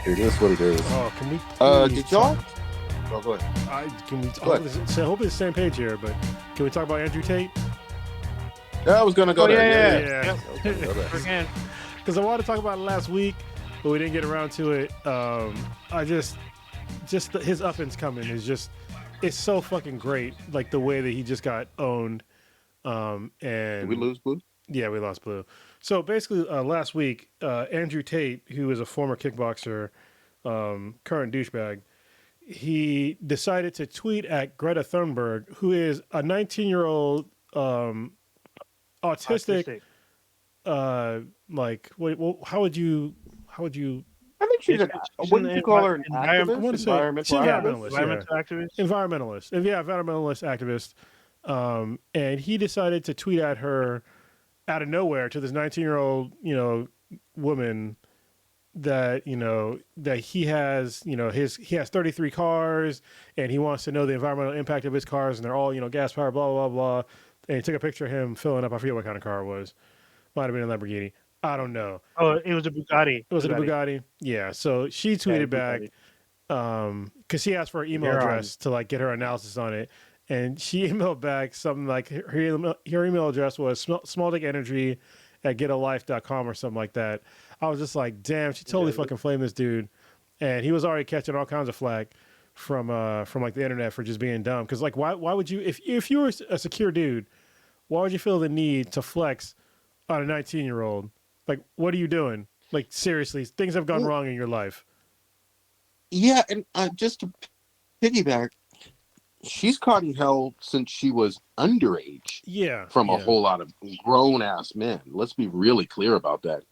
It is what it is. Oh, can we? Did y'all? Oh, go ahead. Can we? Go ahead. I hope it's the same page here, but can we talk about Andrew Tate? Yeah, I was gonna go there. Yeah. Yep. Because I wanted to talk about it last week, but we didn't get around to it. I just his up and's coming is just, it's so fucking great. Like the way that he just got owned. And Did we lose Blue? Yeah, we lost Blue. So basically, last week, Andrew Tate, who is a former kickboxer, current douchebag, he decided to tweet at Greta Thunberg, who is a 19-year-old autistic. Like, wait, well, how would you? I think she's wouldn't you call her an activist? I want to say environmentalist activist. Environmentalist. Yeah, environmentalist activist. And he decided to tweet at her out of nowhere, to this 19-year-old, woman, that that he has, he has 33 cars, and he wants to know the environmental impact of his cars, and they're all gas powered, blah blah blah. And he took a picture of him filling up. I forget what kind of car it was. Might have been a Lamborghini. I don't know. Oh, it was a Bugatti. Was it a Bugatti? Yeah. So she tweeted back, because she asked for her email address to like get her analysis on it, and she emailed back something like her email address was smalldickenergy@getalife.com or something like that. I was just like, damn, she totally fucking flamed this dude, and he was already catching all kinds of flack from like the internet for just being dumb. Because like, why would you, if you were a secure dude, why would you feel the need to flex on a 19-year-old? Like, what are you doing? Like, seriously, things have gone wrong in your life. Yeah, and just to piggyback, she's caught in hell since she was underage. Yeah. From a whole lot of grown-ass men. Let's be really clear about that.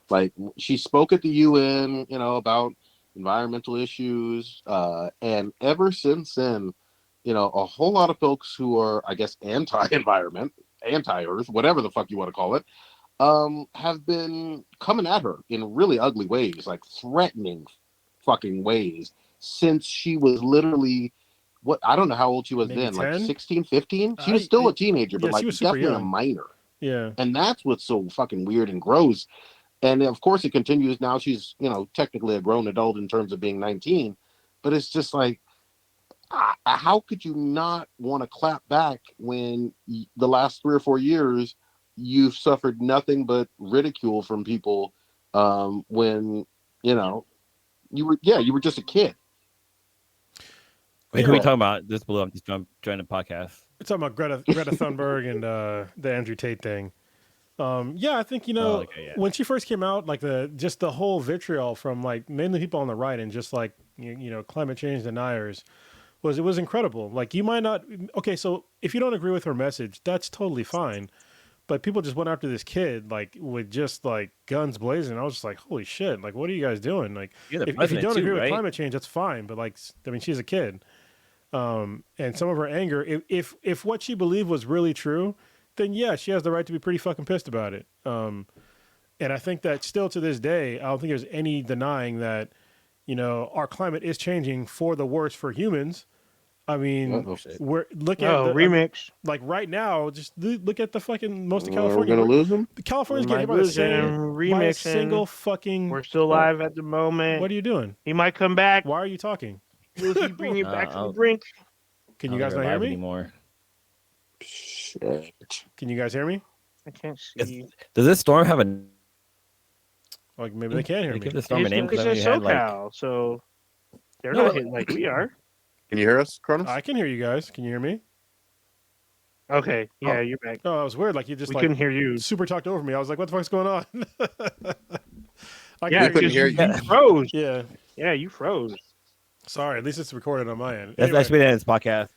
Like, she spoke at the UN, about environmental issues, and ever since then, a whole lot of folks who are, I guess, anti-environment, anti-earth, whatever the fuck you want to call it, have been coming at her in really ugly ways, like threatening fucking ways, since she was literally, I don't know how old she was. Maybe then, 10? Like 16, 15? She was still a teenager, but like definitely young. A minor. Yeah. And that's what's so fucking weird and gross. And of course it continues now. She's, technically a grown adult in terms of being 19, but it's just like, how could you not want to clap back when the last 3 or 4 years you've suffered nothing but ridicule from people, when you were just a kid. Wait, who are we talking about? This blew up. Just joined the podcast. We're talking about Greta Thunberg and the Andrew Tate thing. I think when she first came out, like the whole vitriol from like mainly people on the right and just like climate change deniers was incredible. Like, you might not, okay, so if you don't agree with her message, that's totally fine. But people just went after this kid, like, with just, like, guns blazing. I was just like, holy shit, like, what are you guys doing? Like, if you don't agree with climate change, that's fine. But, like, I mean, she's a kid. And some of her anger, if what she believed was really true, then, yeah, she has the right to be pretty fucking pissed about it. And I think that still to this day, I don't think there's any denying that, our climate is changing for the worse for humans. I mean, we're looking at the remix. Like right now, just look at the fucking most of California. We're gonna lose them. California's getting hit by a single fucking. We're still alive at the moment. What are you doing? He might come back. Why are you talking? Will he bring you back to the brink? Can you guys not hear me anymore? Shit. Can you guys hear me? I can't see. Does this storm have a? Like, maybe they can't hear me. Give the storm a name because it's SoCal, so they're not hitting like we are. Can you hear us, Cronus? I can hear you guys. Can you hear me? Okay. Yeah, you're back. Oh, it was weird. Like, you just couldn't hear you. Super talked over me. I was like, what the fuck's going on? I couldn't hear you. You froze. Yeah. Yeah, you froze. Sorry. At least it's recorded on my end. That's actually in this podcast.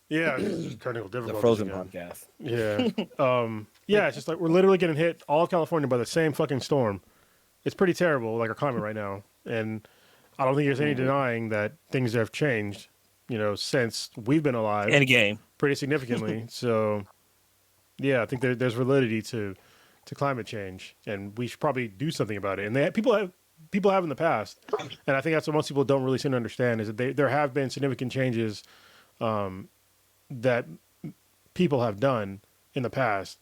Yeah. Technical difficulties. The Frozen podcast. Yeah. Yeah, it's just like we're literally getting hit all of California by the same fucking storm. It's pretty terrible, like our climate right now. And I don't think there's any denying that things have changed, since we've been alive. In a game. Pretty significantly. So, yeah, I think there's validity to climate change, and we should probably do something about it. And people have in the past, and I think that's what most people don't really seem to understand, is that there have been significant changes that people have done in the past,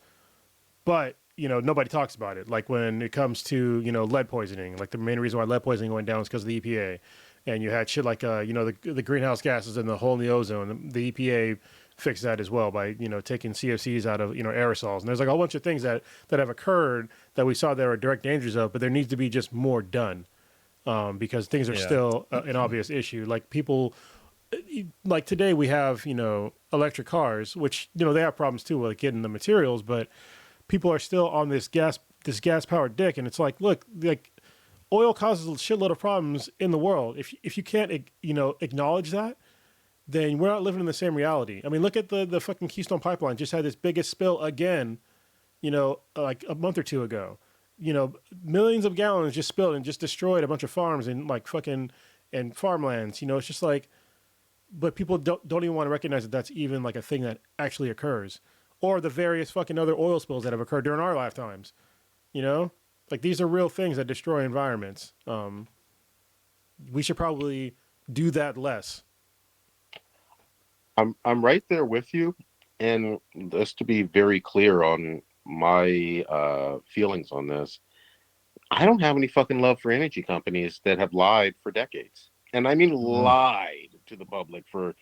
but nobody talks about it. Like when it comes to, lead poisoning, like the main reason why lead poisoning went down is because of the EPA. And you had shit like, the greenhouse gases and the hole in the ozone. The EPA fixed that as well by, taking CFCs out of, aerosols. And there's like a whole bunch of things that have occurred that we saw there are direct dangers of, but there needs to be just more done. Because things are still an obvious issue. Like people, like today we have, electric cars, which, they have problems too, like getting the materials, but people are still on this gas powered dick. And it's like, look, like oil causes a shitload of problems in the world. If you can't, acknowledge that, then we're not living in the same reality. I mean, look at the fucking Keystone Pipeline just had this biggest spill again, like a month or two ago. Millions of gallons just spilled and just destroyed a bunch of farms and like fucking and farmlands. It's just like, but people don't even want to recognize that that's even like a thing that actually occurs, or the various fucking other oil spills that have occurred during our lifetimes. Like these are real things that destroy environments. We should probably do that less. I'm right there with you, and just to be very clear on my feelings on this, I don't have any fucking love for energy companies that have lied for decades, and I mean lied to the public for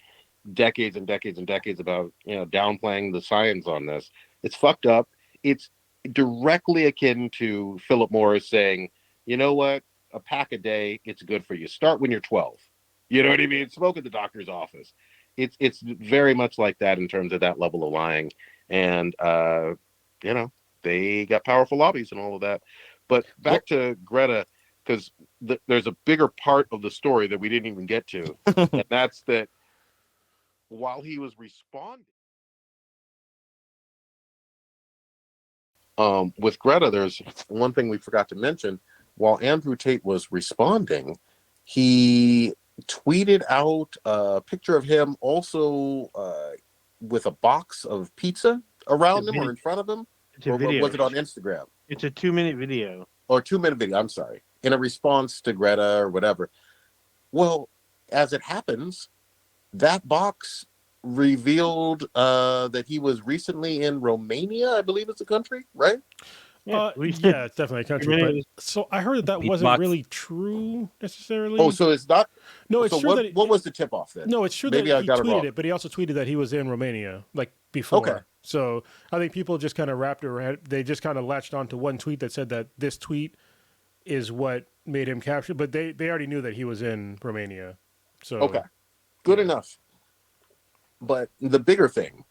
decades and decades and decades about downplaying the science on this. It's fucked up. It's directly akin to Philip Morris saying, you know what, a pack a day, it's good for you. Start when you're 12. You know what I mean? Smoke at the doctor's office. It's very much like that in terms of that level of lying. And they got powerful lobbies and all of that. But back to Greta, because there's a bigger part of the story that we didn't even get to, and that's that while he was responding with Greta, there's one thing we forgot to mention. While Andrew Tate was responding, he tweeted out a picture of him also with a box of pizza around him or in front of him. It's a or video. Was it on Instagram? It's a 2-minute video. Or 2-minute video, I'm sorry. In a response to Greta or whatever. Well, as it happens, that box revealed that he was recently in Romania, I believe it's a country, right? Yeah, it's definitely a country. But so I heard that wasn't really true necessarily. Oh, so it's not. No, it's so true what was the tip off then? No, it's true Maybe that I he got it tweeted wrong. it, but he also tweeted that he was in Romania like before. Okay. So I think people just kind of they just kind of latched onto one tweet that said that this tweet is what made him capture, but they already knew that he was in Romania. So okay, good enough. But the bigger thing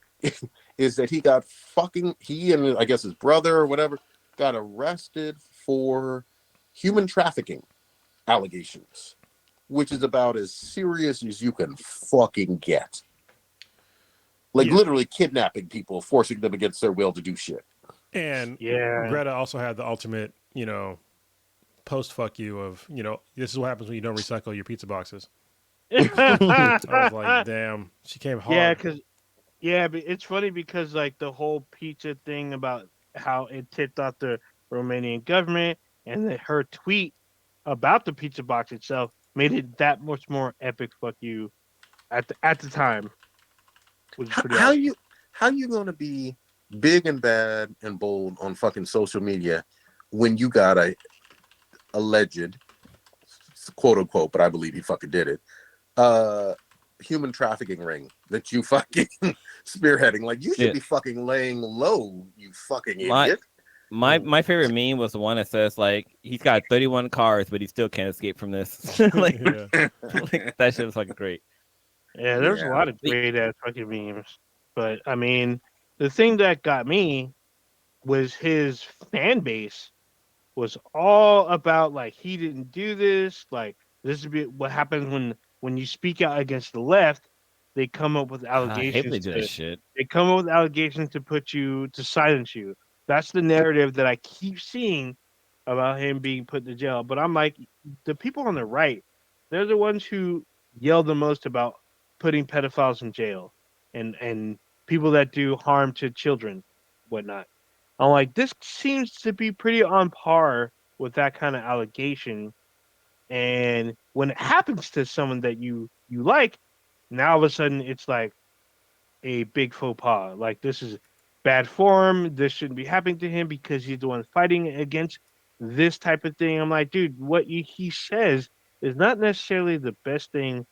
is that he and I guess his brother or whatever got arrested for human trafficking allegations, which is about as serious as you can fucking get. Like literally kidnapping people, forcing them against their will to do shit. And Greta also had the ultimate, post fuck you of, this is what happens when you don't recycle your pizza boxes. I was like, damn, she came hard. But it's funny because like the whole pizza thing about how it tipped off the Romanian government, and that her tweet about the pizza box itself made it that much more epic. Fuck you, at the time. How you gonna be big and bad and bold on fucking social media when you got a alleged, quote unquote, but I believe he fucking did it, human trafficking ring that you fucking spearheading? Like, you should be fucking laying low, you fucking idiot. My favorite meme was the one that says like he's got 31 cars, but he still can't escape from this. like that shit was fucking great. Yeah, there's a lot of great ass fucking memes. But I mean, the thing that got me was his fan base was all about like he didn't do this, like this is what happens when you speak out against the left. They come up with allegations. I hate they do that shit. They come up with allegations to silence you. That's the narrative that I keep seeing about him being put in jail. But I'm like, the people on the right, they're the ones who yell the most about putting pedophiles in jail and people that do harm to children, whatnot. I'm like, this seems to be pretty on par with that kind of allegation. And when it happens to someone that you like, now all of a sudden it's like a big faux pas. Like this is bad form. This shouldn't be happening to him because he's the one fighting against this type of thing. I'm like, dude, what he says is not necessarily the best thing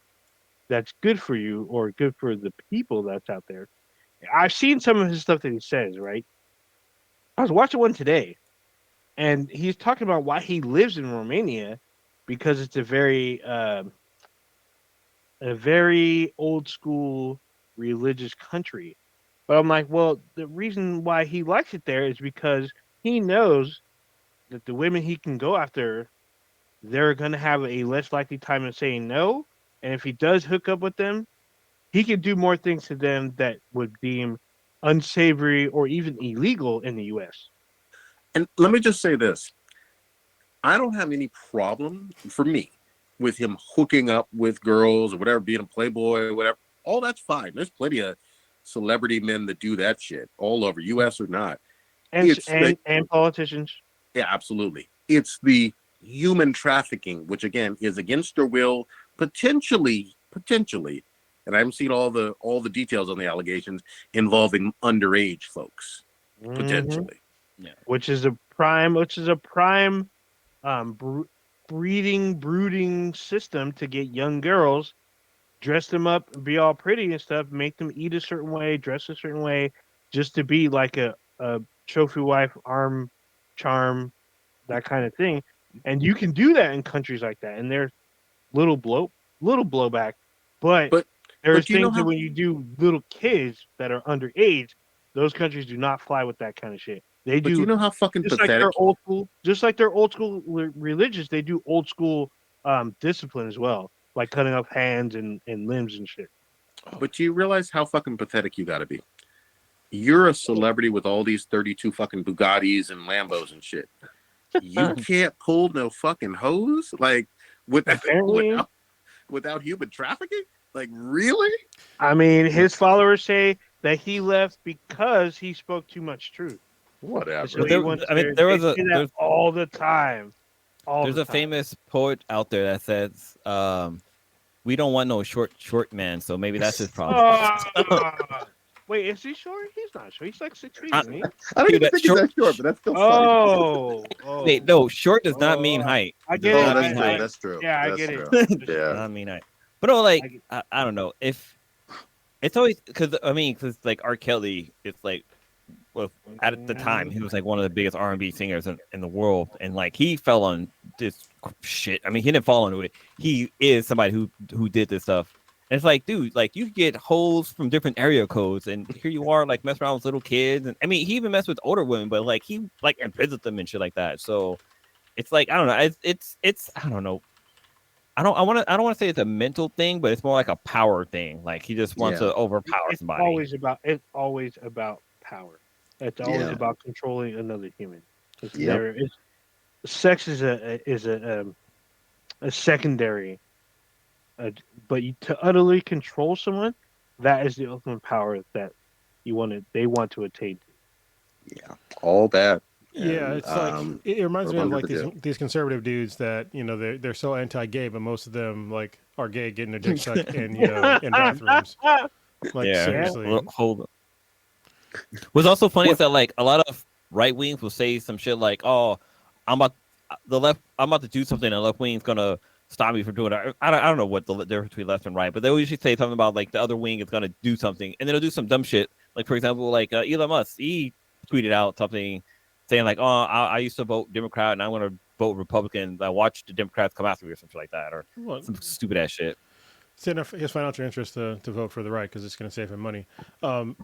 that's good for you or good for the people that's out there. I've seen some of his stuff that he says, right? I was watching one today, and he's talking about why he lives in Romania because it's a very old school religious country. But I'm like, well, the reason why he likes it there is because he knows that the women he can go after, they're going to have a less likely time of saying no. And if he does hook up with them, he can do more things to them that would deem unsavory or even illegal in the U.S. And let me just say this. I don't have any problem, for me, with him hooking up with girls or whatever, being a playboy or whatever. All that's fine. There's plenty of celebrity men that do that shit all over, U.S. or not. And politicians. Yeah, absolutely. It's the human trafficking, which again is against their will, potentially, and I haven't seen all the details on the allegations involving underage folks, potentially. Yeah. Which is a prime brooding system to get young girls, dress them up, be all pretty and stuff, make them eat a certain way, dress a certain way, just to be like a trophy wife, arm charm, that kind of thing. And you can do that in countries like that, and there's little blowback, but But there's do you know things that how when you do little kids that are underage, those countries do not fly with that kind of shit. They but do do you know how fucking just like pathetic they're old school, religious. They do old school discipline as well, like cutting off hands and limbs and shit. but do you realize how fucking pathetic you gotta be? You're a celebrity with all these 32 fucking Bugattis and Lambos and shit. You can't pull no fucking hose like Apparently, without human trafficking? Like really? I mean, his followers say that he left because he spoke too much truth. Whatever. So But he there, wants I mean, there. there They was a say that all the time. there's a famous poet out there that says, "We don't want no short man." So maybe that's his problem. Wait, is he short? He's not short. He's like 6 feet, I, isn't he? I don't dude, even that think he's that short, but that's still funny. wait, no, short does not mean height. I It get does it. not That's mean true. height. That's true. Yeah, I That's get it. true. Does Yeah. not mean height. But no, like I don't know if it's always because like R. Kelly, it's like well at the time he was like one of the biggest R&B singers in the world, and like he fell on this shit. I mean, he didn't fall into it. He is somebody who did this stuff. And it's like, dude, like you get holes from different area codes, and here you are, like messing around with little kids. And I mean, he even messed with older women, but like he like imprisoned them and shit like that. So it's like I don't know. It's I don't know. I don't want to say it's a mental thing, but it's more like a power thing. Like he just wants to overpower somebody. It's always about power. It's always about controlling another human. It's Yep. never. It's sex is a secondary. But to utterly control someone, that is the ultimate power that they want to attain to. Yeah. All bad. Yeah, And, it's like it reminds me of like Rwanda these conservative dudes that they're so anti-gay, but most of them like are gay, getting their dick sucked in in bathrooms. Like seriously, Hold on. What's also funny is that like a lot of right wings will say some shit like, "Oh, I'm about to do something, and the left wing's gonna stop me from doing it." I don't know what the difference between left and right, but they will usually say something about like the other wing is gonna do something, and then they'll do some dumb shit. Like for example, like Elon Musk, he tweeted out something saying like, "Oh, I used to vote Democrat, and I'm gonna vote Republican. I watched the Democrats come after me," or something like that, or some stupid ass shit. It's in his financial interest to vote for the right because it's going to save him money. So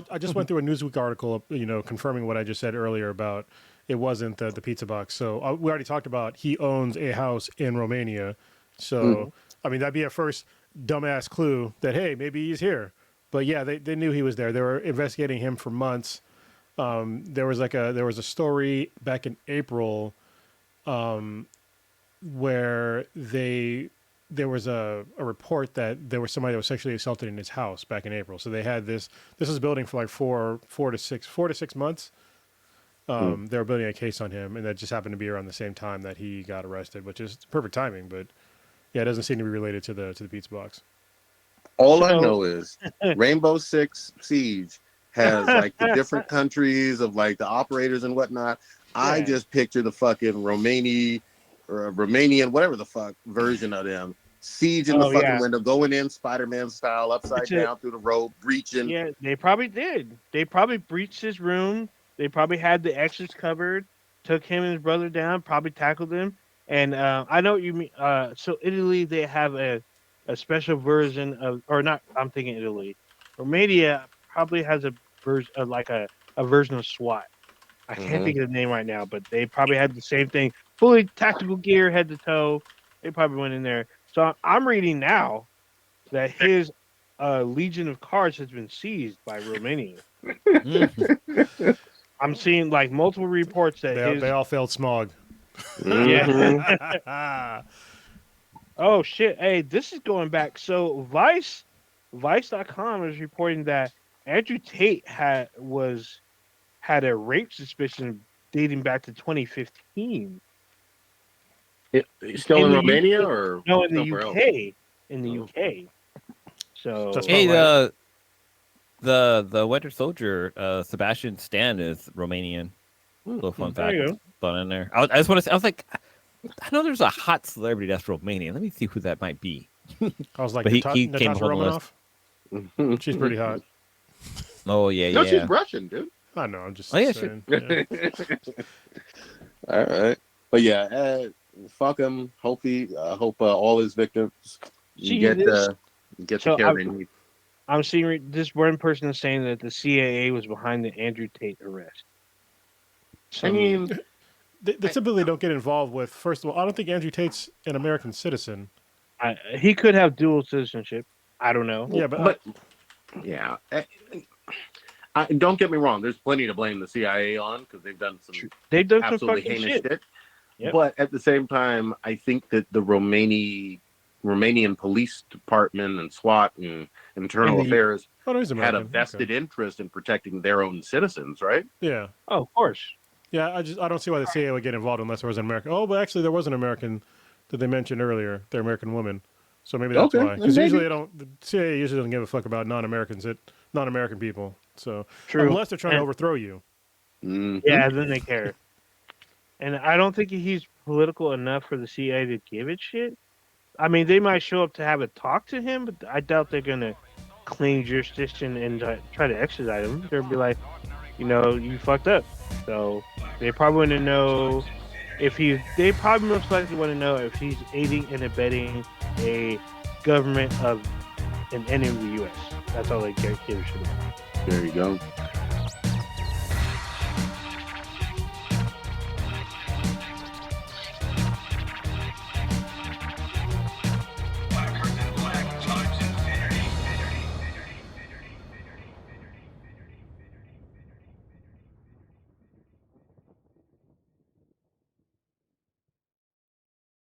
I just went through a Newsweek article, confirming what I just said earlier about it wasn't the pizza box. So we already talked about he owns a house in Romania. So I mean that'd be a first dumbass clue that hey maybe he's here. But yeah, they knew he was there. They were investigating him for months. There was a story back in April where there was a report that there was somebody that was sexually assaulted in his house back in April. So they had this was building for like four to six months. They were building a case on him, and that just happened to be around the same time that he got arrested, which is perfect timing. But yeah, it doesn't seem to be related to the pizza box. All I know is Rainbow Six Siege has like the different countries of like the operators and whatnot. I just picture the fucking Romanian, whatever the fuck version of them, siege in the fucking window, going in Spider-Man style, upside down through the rope, breaching. Yeah, they probably did. They probably breached his room. They probably had the exits covered, took him and his brother down, probably tackled him. And I know what you mean. So Italy, they have a special version of, or not. I'm thinking Italy. Romania probably has a version, like a version of SWAT. I can't think of the name right now, but they probably had the same thing, fully tactical gear, head to toe. They probably went in there. So I'm reading now that his Legion of Cards has been seized by Romania. I'm seeing like multiple reports that they all failed smog. Yeah. Oh shit! Hey, this is going back. So Vice.com is reporting that Andrew Tate had a rape suspicion dating back to 2015. Still in Romania UK, or no? In the UK. Else? In the UK. So hey, the Winter Soldier, Sebastian Stan is Romanian. Little fun fact, thrown in there. I just want to say, I was like, I know there's a hot celebrity that's Romanian. Let me see who that might be. I was like, but he came Natasha on the list. Romanoff. She's pretty hot. Oh yeah, no, she's Russian, dude. I know. I'm just saying. Yeah. All right, but yeah, fuck him. Hope all his victims get the care they need. I'm seeing this one person is saying that the CIA was behind the Andrew Tate arrest. I mean, they typically don't get involved with. First of all, I don't think Andrew Tate's an American citizen. He could have dual citizenship. I don't know. Yeah, but yeah. Don't get me wrong. There's plenty to blame the CIA on because they've done some absolutely heinous shit. Yep. But at the same time, I think that the Romanian police department and SWAT and internal affairs had a vested interest in protecting their own citizens, right? Yeah. Oh, of course. Yeah, I don't see why the CIA would get involved unless there was an American. Oh, but actually, there was an American that they mentioned earlier. They're American woman, so maybe that's why. Because usually the CIA usually doesn't give a fuck about non-American people. So unless they're trying to overthrow you, yeah, then they care. And I don't think he's political enough for the CIA to give it shit. I mean, they might show up to have a talk to him, but I doubt they're gonna claim jurisdiction and try to extradite him. They'll be like, you fucked up. So they probably want to know they probably most likely want to know if he's aiding and abetting a government of an enemy of the U.S. That's all they care a shit about. There you go.